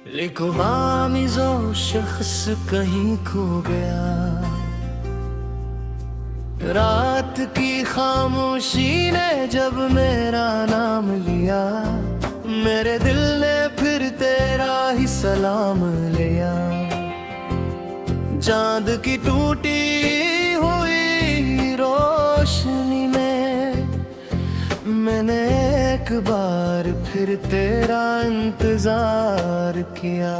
लिखवामिज़ो शख्स कहीं खो गया। रात की खामोशी ने जब मेरा नाम लिया, मेरे दिल ने फिर तेरा ही सलाम लिया। चांद की टूटी हुई रोशनी में मैंने एक बार फिर तेरा इंतजार किया।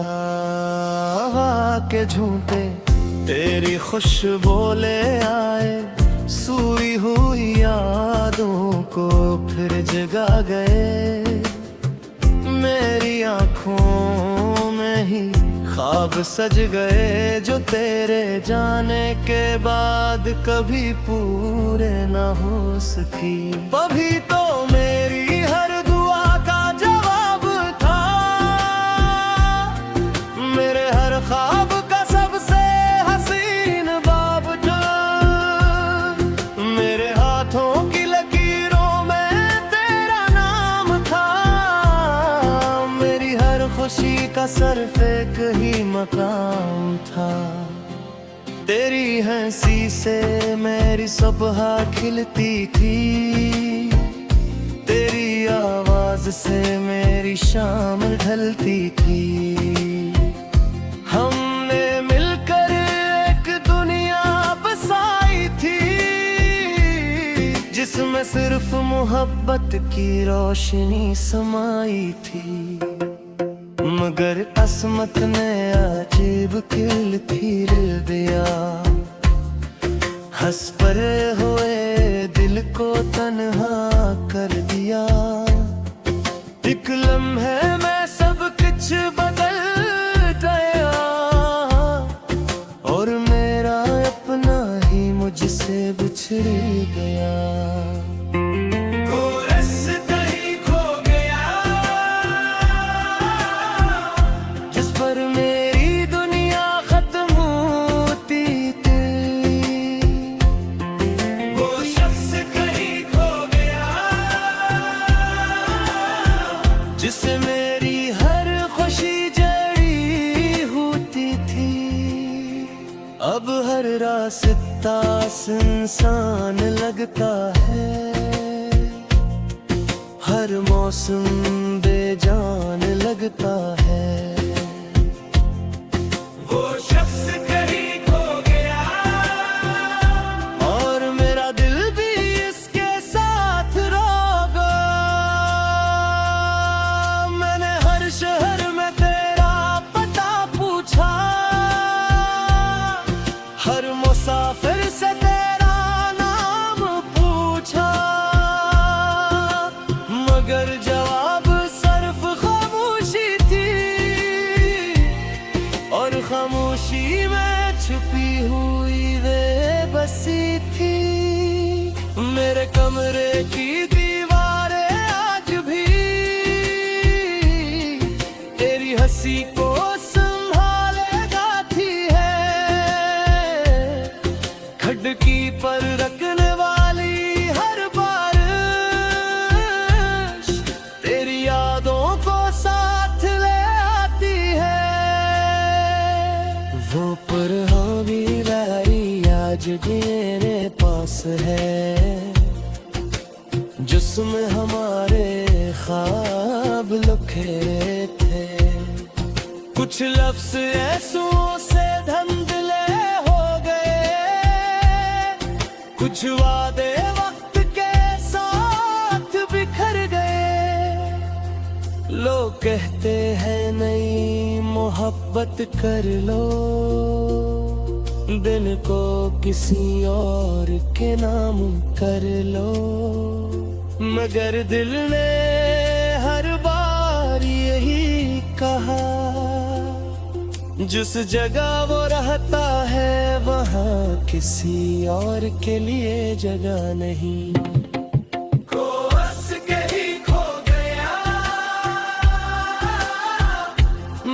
हवा के झूठे तेरी खुशबू ले आए, सोई हुई यादों को फिर जगा गए। मेरी आँखों में ही ख्वाब सज गए, जो तेरे जाने के बाद कभी पूरे ना हो सकी। अभी तो मेरी हर दुआ का जवाब था, मेरे हर ख्वाब का सबसे हसीन बाब था। मेरे हाथों की लकीरों में तेरा नाम था, मेरी हर खुशी का सिर्फ एक ही मकाम था। तेरी हंसी से मेरी सुबह खिलती थी, तेरी आवाज से मेरी शाम ढलती थी। हमने मिलकर एक दुनिया बसाई थी, जिसमें सिर्फ मोहब्बत की रोशनी समाई थी। मगर किस्मत ने अजीब खेल खेल दिया, हंस पर हुए दिल को तन्हा कर दिया। एक लम्हे में सब कुछ बदल गया, और मेरा अपना ही मुझसे बिछड़ गया। जिससे मेरी हर खुशी जड़ी होती थी, अब हर रास्ता सुनसान लगता है। हर मौसम बेजान लगता है। वो शख्स कहीं खो गया, और मेरा दिल भी इसके साथ रोगा। मैंने हर शहर में तेरा पता पूछा, हर मुसाफिर से तेरा नाम पूछा, मगर जवाब सिर्फ खामोशी थी, और खामोशी में छुपी हुई बेबसी थी। मेरे कमरे की दीवारें आज भी तेरी हंसी को संभाले गाती है। खिड़की पर रखने वाली हर बारिश तेरी यादों को साथ ले आती है। वो पुरानी डायरी आज मेरे पास है, जिसमें हमारे ख्वाब लिखे थे। कुछ लफ्ज़ ऐसों से धुंधले हो गए, कुछ वादे वक्त के साथ बिखर गए। लोग कहते हैं नई मोहब्बत कर लो, दिन को किसी और के नाम कर लो, मगर दिल ने हर बार यही कहा, जिस जगह वो रहता है वहाँ किसी और के लिए जगह नहीं।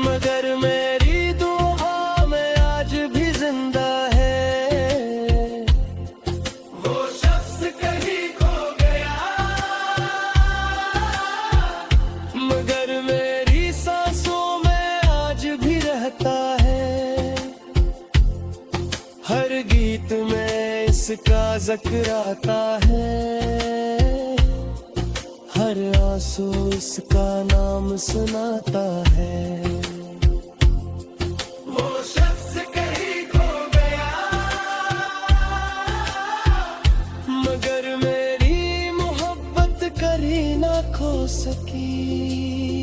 मगर मेरी दुआ में आज भी जिंदा है, वो शख्स कहीं खो गया। मगर मेरी सांसों में आज उसका जिक्र आता है, हर आंसू उसका नाम सुनाता है। वो शख्स कहीं खो गया, मगर मेरी मोहब्बत कभी ना खो सकी।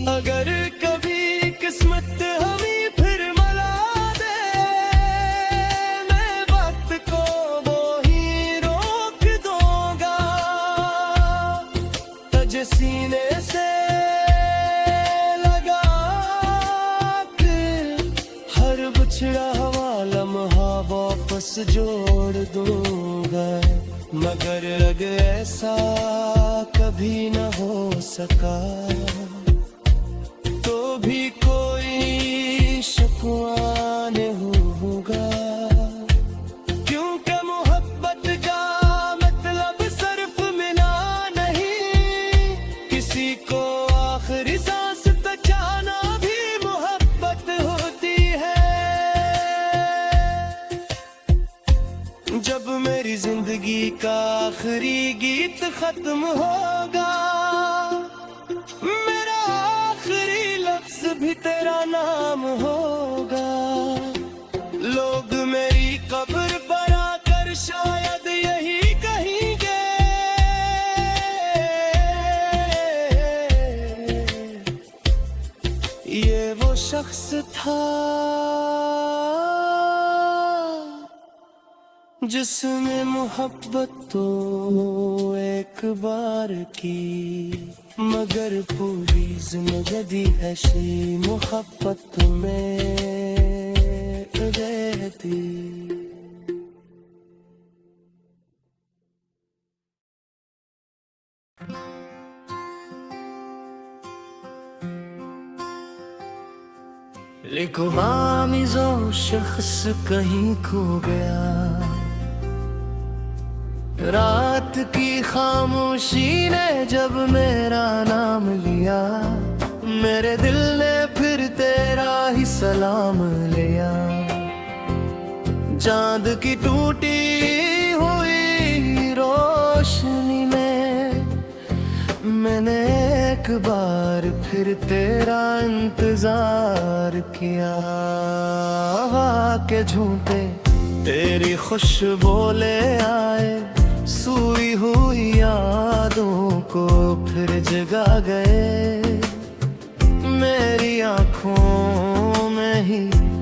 अगर कभी किस्मत हमें फिर मिला दे, मैं वक्त को वो ही रोक दूंगा। तुझे सीने से लगा के हर बिछड़ा हुआ लम्हा वापस जोड़ दूंगा। मगर अग ऐसा कभी न हो सका, तो भी कोई शिकवा नहीं होगा। क्योंकि मोहब्बत का मतलब सिर्फ मिला नहीं, किसी को आखिरी सांस तक जाना भी मोहब्बत होती है। जब मेरी जिंदगी का आखिरी गीत खत्म होगा, मेरा आखिरी लफ्ज भी तेरा नाम होगा। लोग मेरी कब्र पर आकर शायद यही कहेंगे, ये वो शख्स था जिसने मोहब्बत तो एक बार की, मगर पूरी जिंदगी ऐसी मोहब्बत में रहती। लिखो आमिज़ो शख्स कहीं खो गया, रात की खामोशी ने जब मेरा नाम लिया, मेरे दिल ने फिर तेरा ही सलाम लिया। चांद की टूटी हुई रोशनी में मैंने एक बार फिर तेरा इंतजार किया। हवा के झूठे तेरी खुशबू ले आए, सोई हुई यादों को फिर जगा गए। मेरी आँखों में ही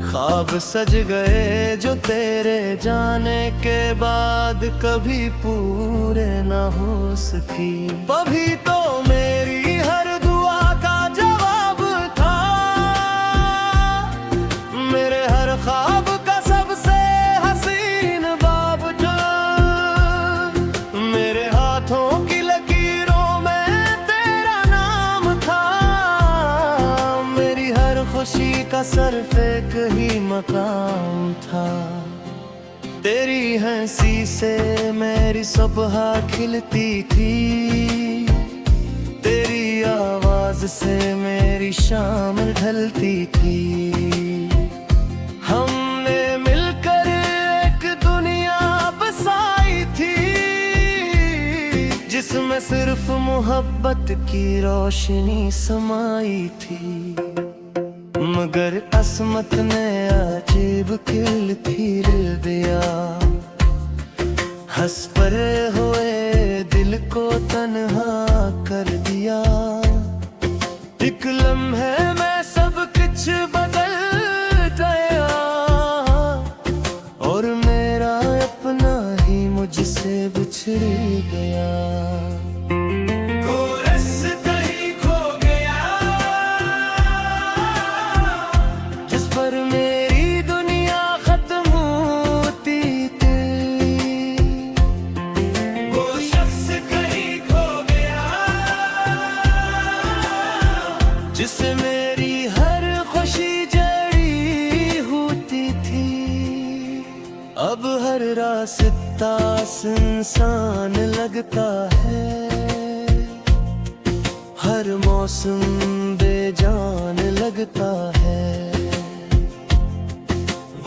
ख्वाब सज गए, जो तेरे जाने के बाद कभी पूरे ना हो सकी। अभी तो मेरी हर दुआ का जवाब था, मेरे हर ख्वाब का सबसे हसीन बाब था। मेरे हाथों की लकीरों में तेरा नाम था, मेरी हर खुशी का सिर्फ एक ही मकाम था। तेरी हंसी से मेरी सुबह खिलती थी, तेरी आवाज से मेरी शाम ढलती थी। हमने मिलकर एक दुनिया बसाई थी, जिसमें सिर्फ मोहब्बत की रोशनी समाई थी। मगर किस्मत ने अजीब खेल खेल दिया, हंस पर हुए दिल को तन्हा कर दिया। एक लम्हे में सब कुछ बदल गया, और मेरा अपना ही मुझसे बिछड़ गया। जिससे मेरी हर खुशी जड़ी होती थी, अब हर रास्ता सुनसान लगता है। हर मौसम बेजान लगता है।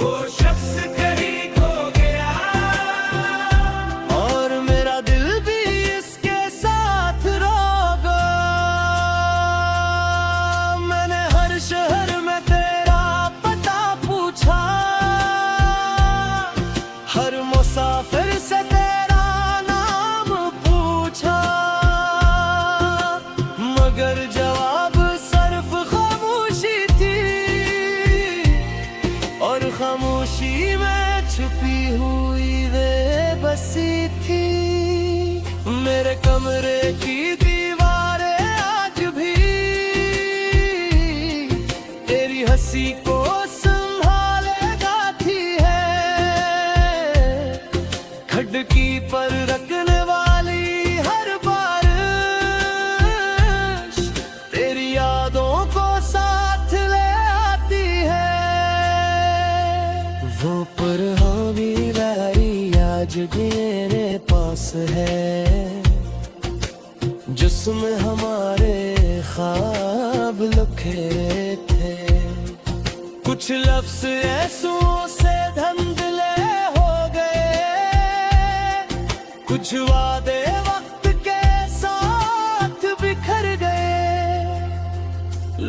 वो शख्स कहीं खो गया, तेरे पास है, जिसमें हमारे ख्वाब लुखे थे। कुछ लफ्ज़ ऐसों से धुंधले हो गए, कुछ वादे वक्त के साथ बिखर गए।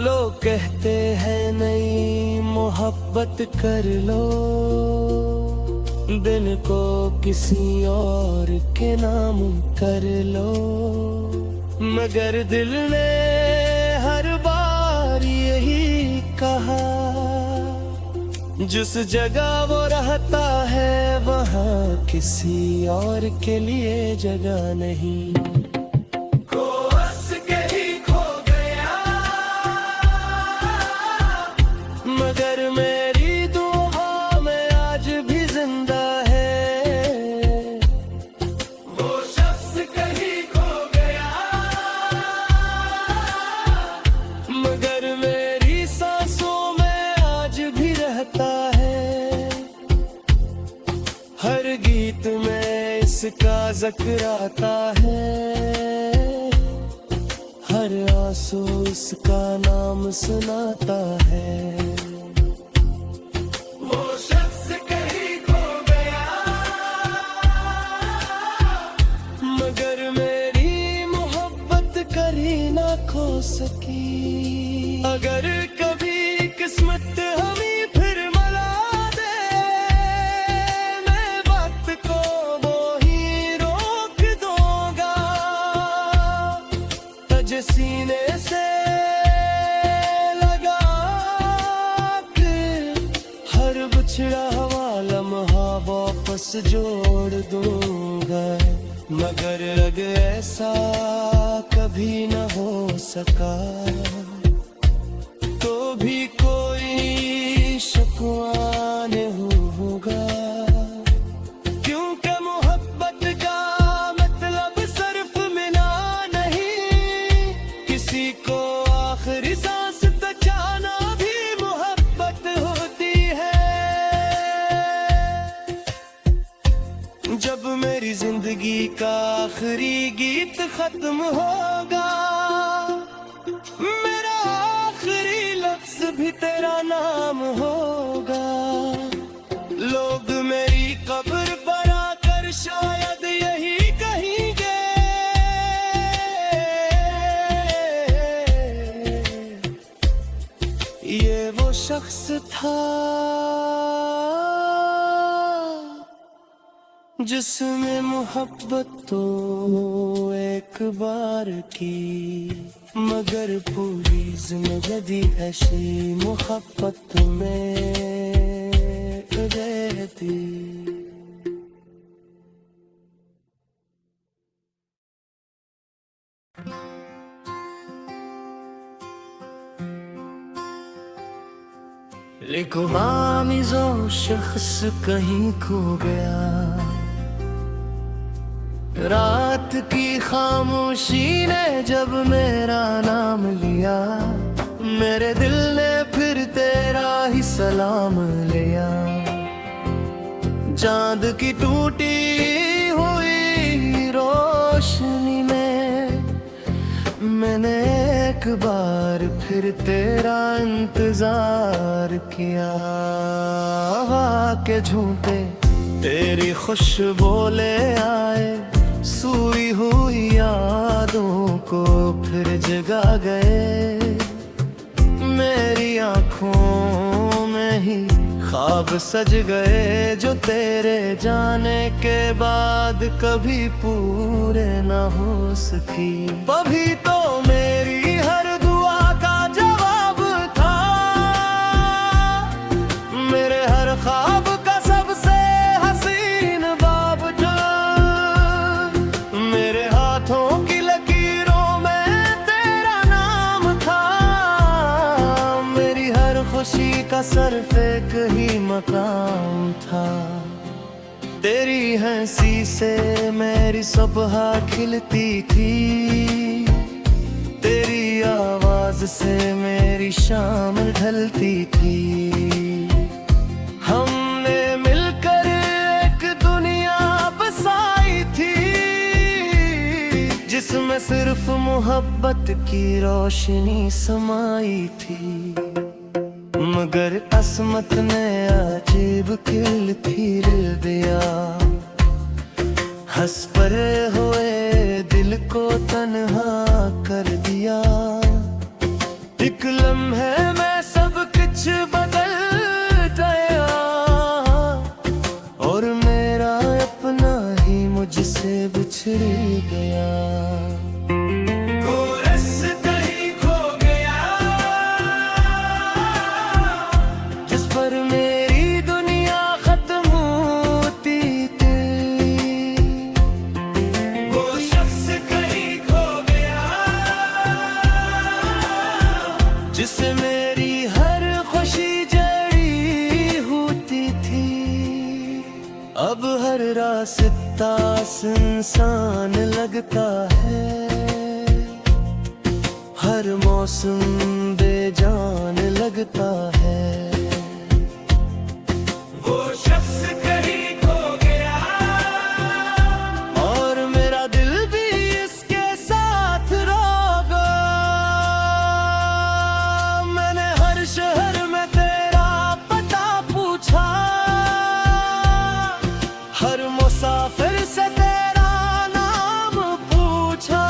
लोग कहते हैं नई मोहब्बत कर लो, दिन को किसी और के नाम कर लो, मगर दिल ने हर बार यही कहा, जिस जगह वो रहता है वहाँ किसी और के लिए जगह नहीं। को हंस के ही खो गया, मगर मेरी दुआ में आज भी जिंदा है। वो शख्स कहीं खो गया, मगर मेरी सांसों में आज भी रहता है। हर गीत में इसका जिक्र आता है, हर आंसू उसका नाम सुनाता है। वो शख्स कहीं खो गया, मगर मेरी मोहब्बत कभी ना खो सकी। अगर कभी किस्मत हमें फिर मिला दे, मैं वक्त को वो ही रोक दूंगा, तुझे सीने से लगा के हर बिछड़ा हुआ लम्हा वापस जोड़ दूंगा। मगर अग ऐसा कभी न हो सका, तो भी कोई शिकवा नहीं होगा, क्योंकि मोहब्बत का मतलब सिर्फ मिला नहीं, किसी को आखिरी सांस तक जाना भी मोहब्बत होती है। जब मेरी जिंदगी का आखिरी गीत खत्म होगा, मेरा आखिरी लफ्ज़ भी तेरा नाम होगा। लोग मेरी कब्र पर आकर शायद यही कहेंगे, ये वो शख्स था जिसमें मोहब्बत तो एक बार की, मगर पूरी जिंदगी ऐसी मोहब्बत में रहती। लिखो आमिज़ो शख्स कहीं खो गया, रात की खामोशी ने जब मेरा नाम लिया, मेरे दिल ने फिर तेरा ही सलाम लिया। चांद की टूटी हुई रोशनी में मैंने एक बार फिर तेरा इंतजार किया। हवा के झूठे तेरी खुशबू ले आए, सोई हुई यादों को फिर जगा गए। मेरी आँखों में ही ख्वाब सज गए, जो तेरे जाने के बाद कभी पूरे ना हो सकी। अभी तो मेरी हर दुआ का जवाब था, मेरे हर ख्वाब का सबसे हसीन बाब था। मेरे हाथों की लकीरों में तेरा नाम था, मेरी हर खुशी का सिर्फ एक ही मकाम था। तेरी हंसी से मेरी सुबह खिलती थी, तेरी आवाज से मेरी शाम ढलती थी। हमने मिलकर एक दुनिया जिसमें सिर्फ मोहब्बत की रोशनी समाई थी। मगर किस्मत ने अजीब खेल खेल दिया, हंस परे हुए दिल को तन्हा कर दिया। एक लम्हे में सब कुछ बदल गया, और मेरा अपना ही मुझसे बिछड़ गया। जिससे मेरी हर खुशी जड़ी होती थी, अब हर रास्ता सुनसान लगता है, हर मौसम बेजान लगता है। वो शख्स कहीं खो गया, और मेरा दिल भी इसके साथ रोगा। मैंने हर शहर में तेरा पता पूछा, हर मुसाफिर से तेरा नाम पूछा,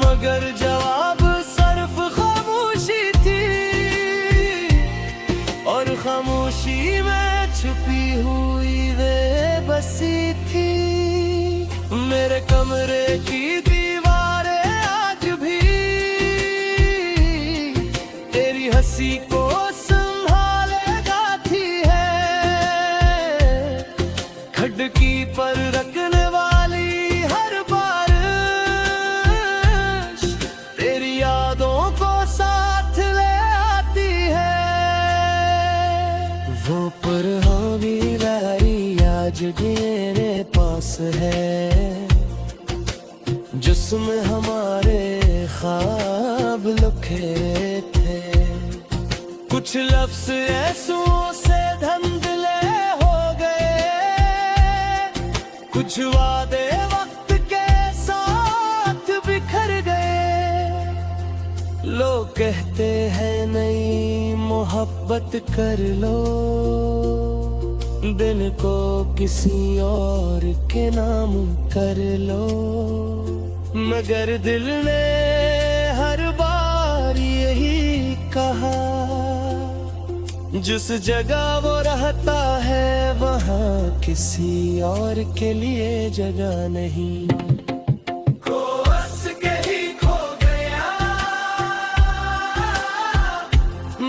मगर जवाब सिर्फ खामोशी थी, और खामोशी में छुपी हुई बेबसी थी। मेरे कमरे की दीवारें आज भी तेरी हंसी को संभाले गाती है, खिड़की पर रखने वाली हर बारिश तेरी यादों को साथ ले आती है। वो पुरानी डायरी आज मेरे पास है, जिसमें हमारे ख्वाब लिखे थे। कुछ लफ्ज़ ऐसों से धुंधले हो गए, कुछ वादे वक्त के साथ बिखर गए। लोग कहते हैं नई मोहब्बत कर लो, दिल को किसी और के नाम कर लो, मगर दिल ने हर बार यही कहा, जिस जगह वो रहता है वहाँ किसी और के लिए जगह नहीं।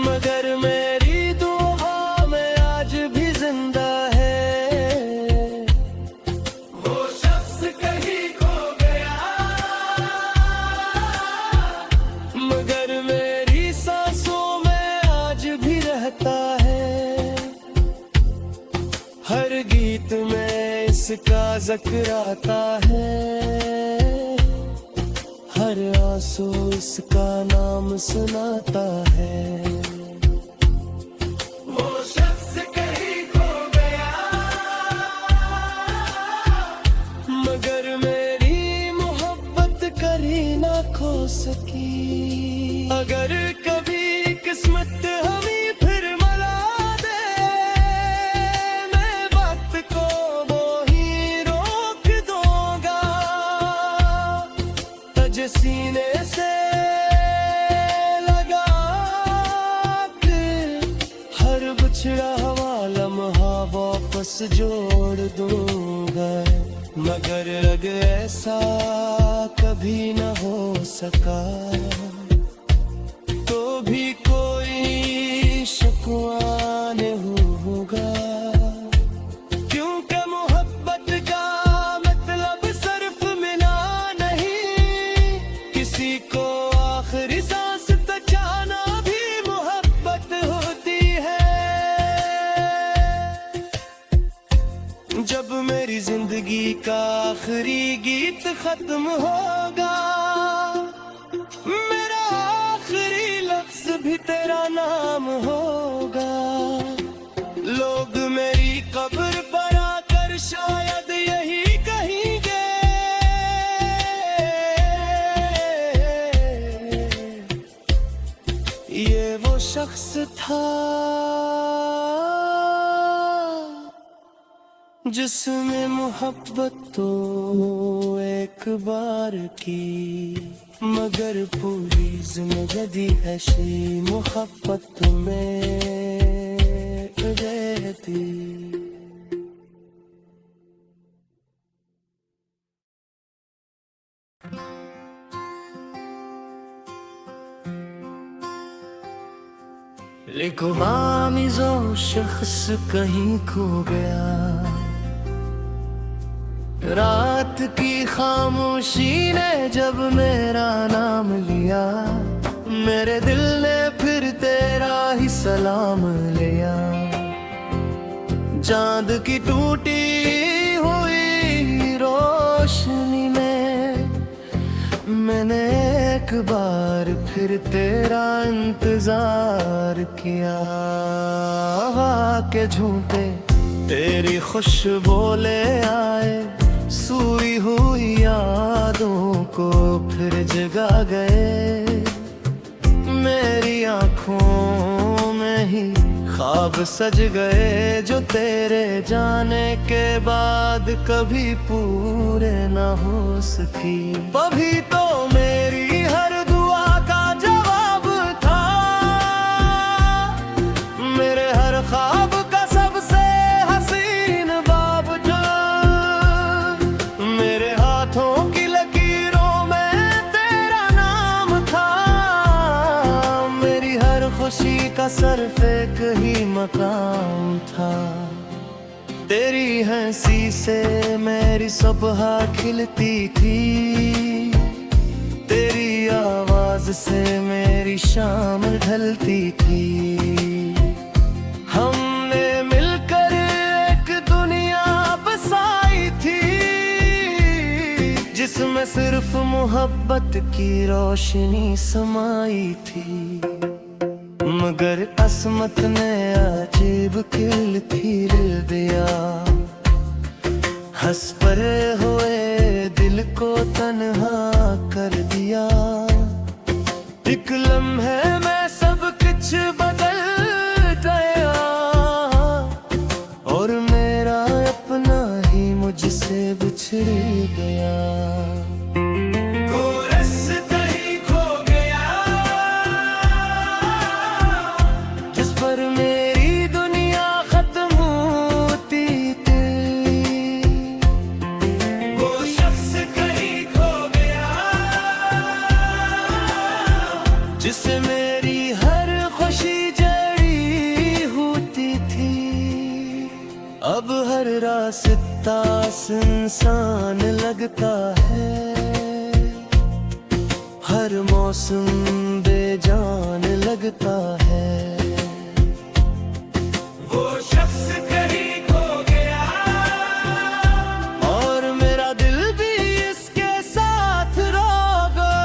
मगर मेरी दुआ में आज भी जिंदा है, वो शख्स कहीं खो गया, मगर मेरी सांसों में आज भी रहता है। हर गीत में इसका जिक्र आता है, हर आंसू इसका नाम सुनाता है। वो शख्स कहीं खो गया, मगर मेरी मोहब्बत कभी ना खो सकी। अगर कभी किस्मत हमें फिर मिला दे, मैं वक्त को वो ही रोक दूंगा, तुझे सीने से लगा के हर बिछड़ा हुआ लम्हा वापस जोड़ दूंगा। मगर अग ऐसा कभी न हो सका, तो भी कोई शिकवा नहीं होगा, क्योंकि मोहब्बत का मतलब सिर्फ मिला नहीं, किसी को आखिरी सांस तक जाना भी मोहब्बत होती है। जब मेरी जिंदगी का आखिरी गीत खत्म होगा, मेरा आखिरी लफ्ज भी तेरा नाम होगा। लोग मेरी कब्र पर आकर शायद यही कहेंगे, शख्स था जिसमें मोहब्बत तो एक बार की, मगर पूरी जिंदगी ऐसी मोहब्बत में रहती। लिखवामिज़ो शख्स कहीं खो गया, रात की खामोशी ने जब मेरा नाम लिया, मेरे दिल ने फिर तेरा ही सलाम लिया। चांद की टूटी हुई रोशनी में मैंने एक बार फिर तेरा इंतजार किया। हवा के झूठे तेरी खुशबू ले आए, सोई हुई यादों को फिर जगा गए। मेरी आँखों में ही ख्वाब सज गए, जो तेरे जाने के बाद कभी पूरे ना हो सकी। अभी तो मेरी हर दुआ का जवाब था, मेरे हर ख्वाब का सबसे हसीन बाब था। मेरे हाथों की लकीरों में तेरा नाम था, मेरी हर खुशी का सिर्फ एक ही मकाम था। तेरी हंसी से मेरी सुबह खिलती थी, तेरी आवाज से मेरी शाम ढलती थी। हमने मिलकर एक दुनिया बसाई थी, जिसमें सिर्फ मोहब्बत की रोशनी समाई थी। मगर किस्मत ने अजीब खिल फिर दिया, हंस पर हुए दिल को तन्हा कर दिया। एक लम्हे में सब कुछ बदल गया, और मेरा अपना ही मुझसे बिछड़ गया। जिससे मेरी हर खुशी जड़ी होती थी, अब हर रास्ता सुनसान लगता है, हर मौसम बेजान लगता है। वो शख्स कहीं खो गया, और मेरा दिल भी इसके साथ रोगा।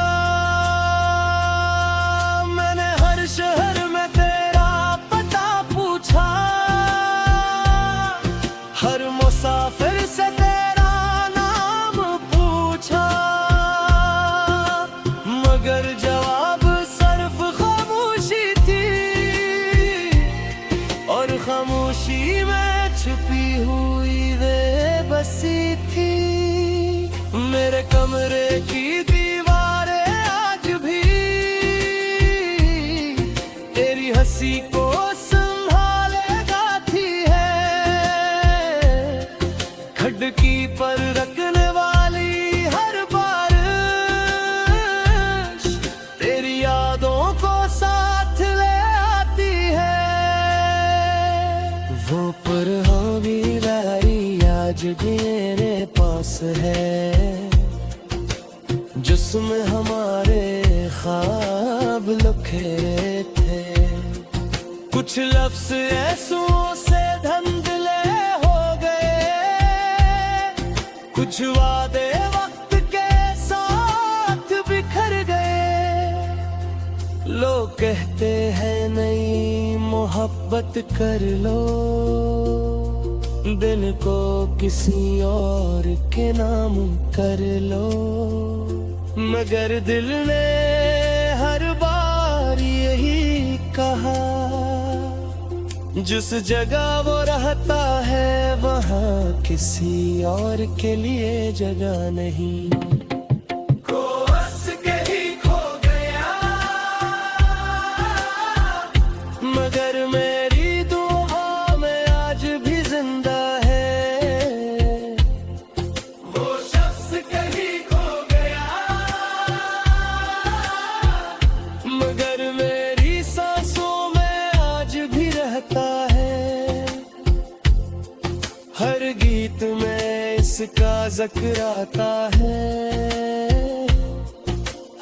मैंने हर शहर में तेरा पता पूछा, हर मुसाफिर से तेरा नाम पूछा, मगर जवाब सिर्फ खामोशी थी, और खामोशी में छुपी हुई बेबसी थी। मेरे कमरे की दीवारें आज भी तेरी हंसी को संभाले गाती है, खिड़की पर रखने वाली हर बारिश तेरी यादों को साथ ले आती है। वो पुरानी डायरी आज भी मेरे पास है, जिसमें हमारे ख्वाब लिखे थे। कुछ लफ्ज़ ऐसों से धुंधले हो गए, कुछ वादे वक्त के साथ बिखर गए। लोग कहते हैं नई मोहब्बत कर लो, दिल को किसी और के नाम कर लो, मगर दिल ने हर बार यही कहा जिस जगह वो रहता है वहाँ किसी और के लिए जगह नहीं। को हंस के ही खो गया, मगर मेरी दुआ में आज भी जिंदा है। वो शख्स कहीं खो गया, मगर मेरी सांसों में आज भी रहता है। हर गीत में इसका जिक्र आता है,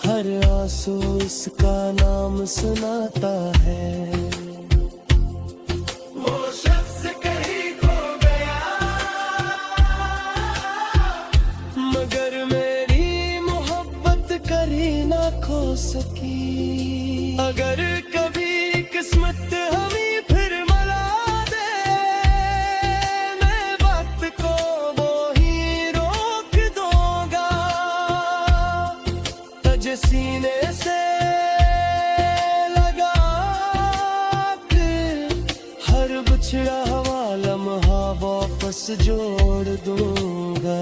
हर आंसू इसका नाम सुनाता है। वो शख्स कहीं खो गया, मगर मेरी मोहब्बत करी ना खो सकी। अगर कभी किस्मत हमें फिर मिला दे, मैं वक्त को वो ही रोक दूंगा। तुझे सीने से लगा के हर बिछड़ा हुआ लम्हा वापस जोड़ दूंगा।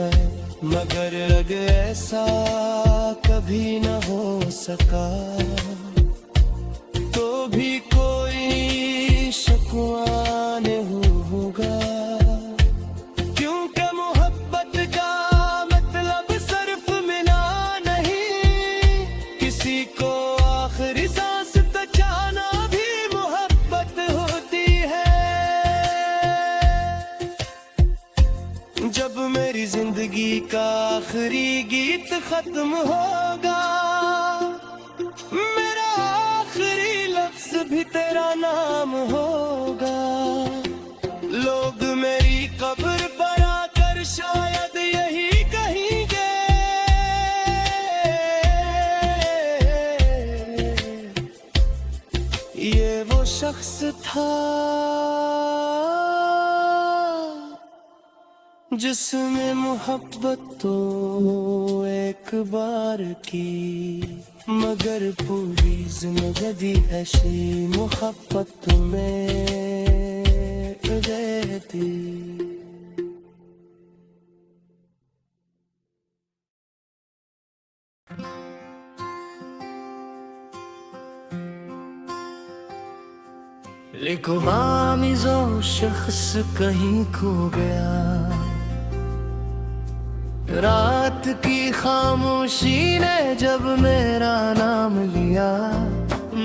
मगर अग ऐसा कभी न हो सका, तो भी कोई शिकवा नहीं होगा। क्योंकि मोहब्बत का मतलब सिर्फ मिला नहीं, किसी को आखिरी सांस तक जाना भी मोहब्बत होती है। जब मेरी जिंदगी का आखिरी गीत खत्म होगा, मेरा आखिरी लफ्ज भी तेरा नाम होगा। लोग मेरी कब्र पर आकर शायद यही कहेंगे, ये वो शख्स था जिसने मोहब्बत तो एक बार की, मगर पूरी जिंदगी ऐसी मोहब्बत में रहती। लिखो मामिज़ो शख्स कहीं खो गया, रात की खामोशी ने जब मेरा नाम लिया,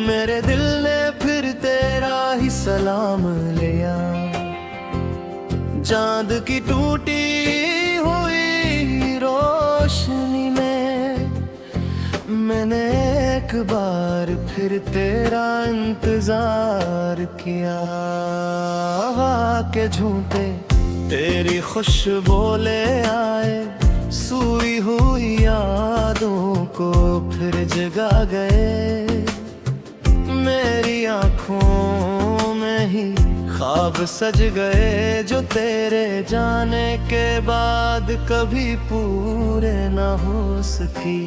मेरे दिल ने फिर तेरा ही सलाम लिया। चांद की टूटी हुई रोशनी में मैंने एक बार फिर तेरा इंतजार किया। हवा के झूठे तेरी खुशबू ले आए, सोई हुई यादों को फिर जगा गए। मेरी आँखों में ही ख्वाब सज गए, जो तेरे जाने के बाद कभी पूरे ना हो सकी।